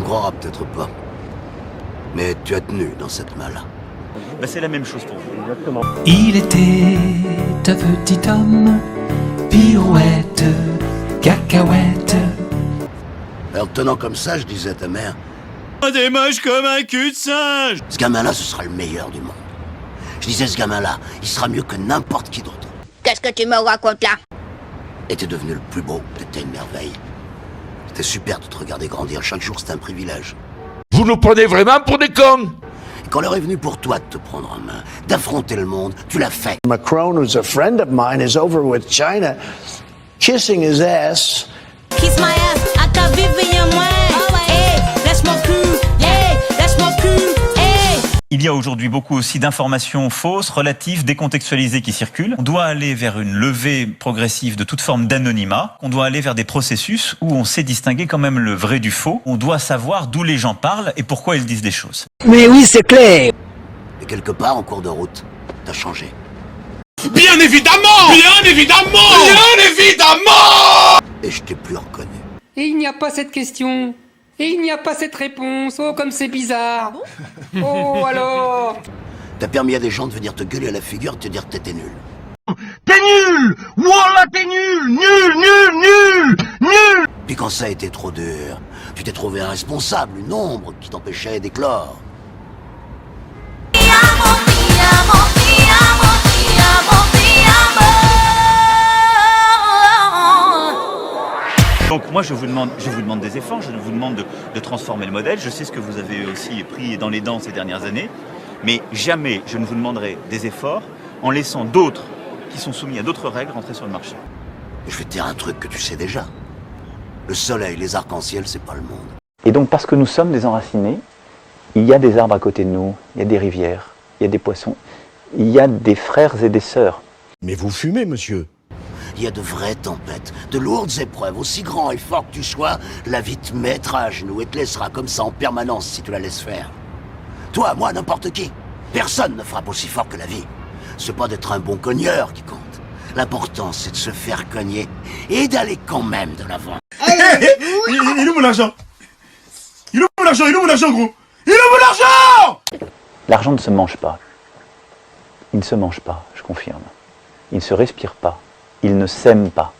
croiras peut-être pas. Mais tu as tenu dans cette malle. Bah, c'est la même chose pour vous. Exactement. Il était un petit homme, pirouette, cacahuète. Alors tenant comme ça, je disais à ta mère, Des moches comme un cul de singe. ce gamin-là, ce sera le meilleur du monde. Je disais, ce gamin-là, il sera mieux que n'importe qui d'autre. Qu'est-ce que tu me racontes là? Et t'es devenu le plus beau, t'étais une merveille. C'était super de te regarder grandir, chaque jour c'était un privilège. Vous nous prenez vraiment pour des cons? Et quand l'heure est venue pour toi de te prendre en main, d'affronter le monde, tu l'as fait. Macron, who's a friend of mine, is over with China, kissing his ass. Kiss my ass, I got Vivian Wayne. Hey, that's my crew. Hey, that's my crew. Hey. Il y a aujourd'hui beaucoup aussi d'informations fausses, relatives, décontextualisées qui circulent. On doit aller vers une levée progressive de toute forme d'anonymat. On doit aller vers des processus où on sait distinguer quand même le vrai du faux. On doit savoir d'où les gens parlent et pourquoi ils disent des choses. Mais oui, c'est clair. Et quelque part, en cours de route, t'as changé. Bien évidemment! Bien évidemment! Bien évidemment! Et je t'ai plus reconnu. Et il n'y a pas cette question. Et il n'y a pas cette réponse. Oh, comme c'est bizarre. Oh, alors. T'as permis à des gens de venir te gueuler à la figure et te dire que t'étais nul. T'es nul! Wallah, t'es nul! Nul! Puis quand ça a été trop dur, tu t'es trouvé un responsable, une ombre qui t'empêchait d'éclore. Donc moi je vous demande des efforts, je vous demande de transformer le modèle. Je sais ce que vous avez aussi pris dans les dents ces dernières années, mais jamais je ne vous demanderai des efforts en laissant d'autres qui sont soumis à d'autres règles rentrer sur le marché. Et je vais te dire un truc que tu sais déjà. Le soleil, les arcs-en-ciel, c'est pas le monde. Et donc parce que nous sommes des enracinés, il y a des arbres à côté de nous, il y a des rivières, il y a des poissons, il y a des frères et des sœurs. Mais vous fumez, monsieur. Il y a de vraies tempêtes, de lourdes épreuves. Aussi grand et fort que tu sois, la vie te mettra à genoux et te laissera comme ça en permanence si tu la laisses faire. Toi, moi, n'importe qui. Personne ne frappe aussi fort que la vie. C'est pas d'être un bon cogneur qui compte. L'important, c'est de se faire cogner et d'aller quand même de l'avant. Il est où mon argent? Il est où mon argent? Il est où mon argent, gros? Il est où mon argent? L'argent ne se mange pas. Il ne se mange pas, je confirme. Il ne se respire pas. Il ne s'aime pas.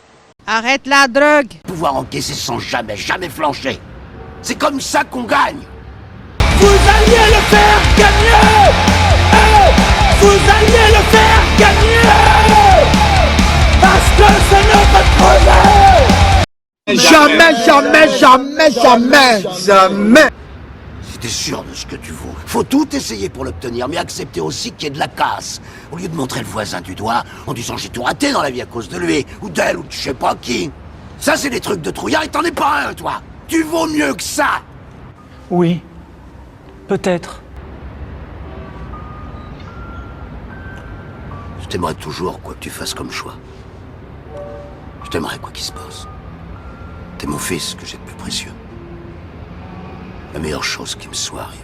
Arrête la drogue. Pouvoir encaisser sans jamais flancher. C'est comme ça qu'on gagne. Vous alliez le faire gagner. Vous alliez le faire gagner. Parce que c'est notre projet. Jamais. Si t'es sûr de ce que tu vaux, faut tout essayer pour l'obtenir, mais accepter aussi qu'il y ait de la casse. Au lieu de montrer le voisin du doigt en disant j'ai tout raté dans la vie à cause de lui, ou d'elle, ou de je sais pas qui. Ça, c'est des trucs de trouillard et t'en es pas un, toi. Tu vaux mieux que ça. Oui, peut-être. Je t'aimerais toujours, quoi que tu fasses comme choix. Je t'aimerais quoi qu'il se passe. T'es mon fils que j'ai de plus précieux. La meilleure chose qui me soit arrivée.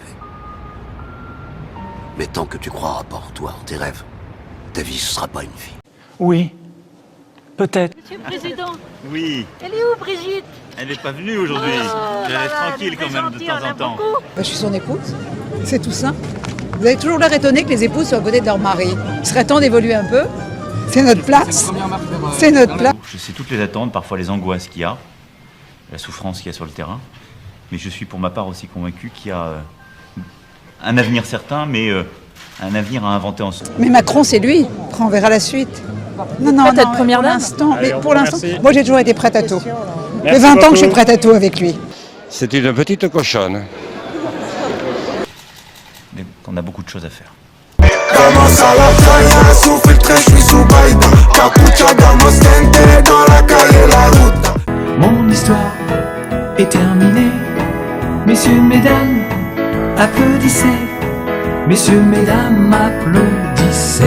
Mais tant que tu croiras pas en toi, en tes rêves, ta vie, ce sera pas une vie. Oui, peut-être. Monsieur le Président, Oui, elle est où Brigitte? elle n'est pas venue aujourd'hui. Je la laisse tranquille quand même de temps en temps. Je suis son épouse, c'est tout simple. Vous avez toujours l'air étonné que les épouses soient à côté de leur mari. Il serait temps d'évoluer un peu. C'est notre place. C'est notre place. Je sais toutes les attentes, parfois les angoisses qu'il y a, la souffrance qu'il y a sur le terrain. Mais je suis pour ma part aussi convaincu qu'il y a un avenir certain, mais un avenir à inventer ensemble. Mais Macron, c'est lui. Après, on verra la suite. Non, Peut-être première pour dame. l'instant. Allez, Mais on pour vous l'instant, remercie. moi j'ai toujours été prête à tout. Ça fait Merci 20 ans que je beaucoup. suis prête à tout avec lui. C'est une petite cochonne. Mais on a beaucoup de choses à faire. Commence à la playa, sous filtre, je suis sous Baïda. Capucha d'Amostente, dans la calle la route. Mon histoire est terminée. Messieurs, mesdames, applaudissez. Messieurs, mesdames, applaudissez.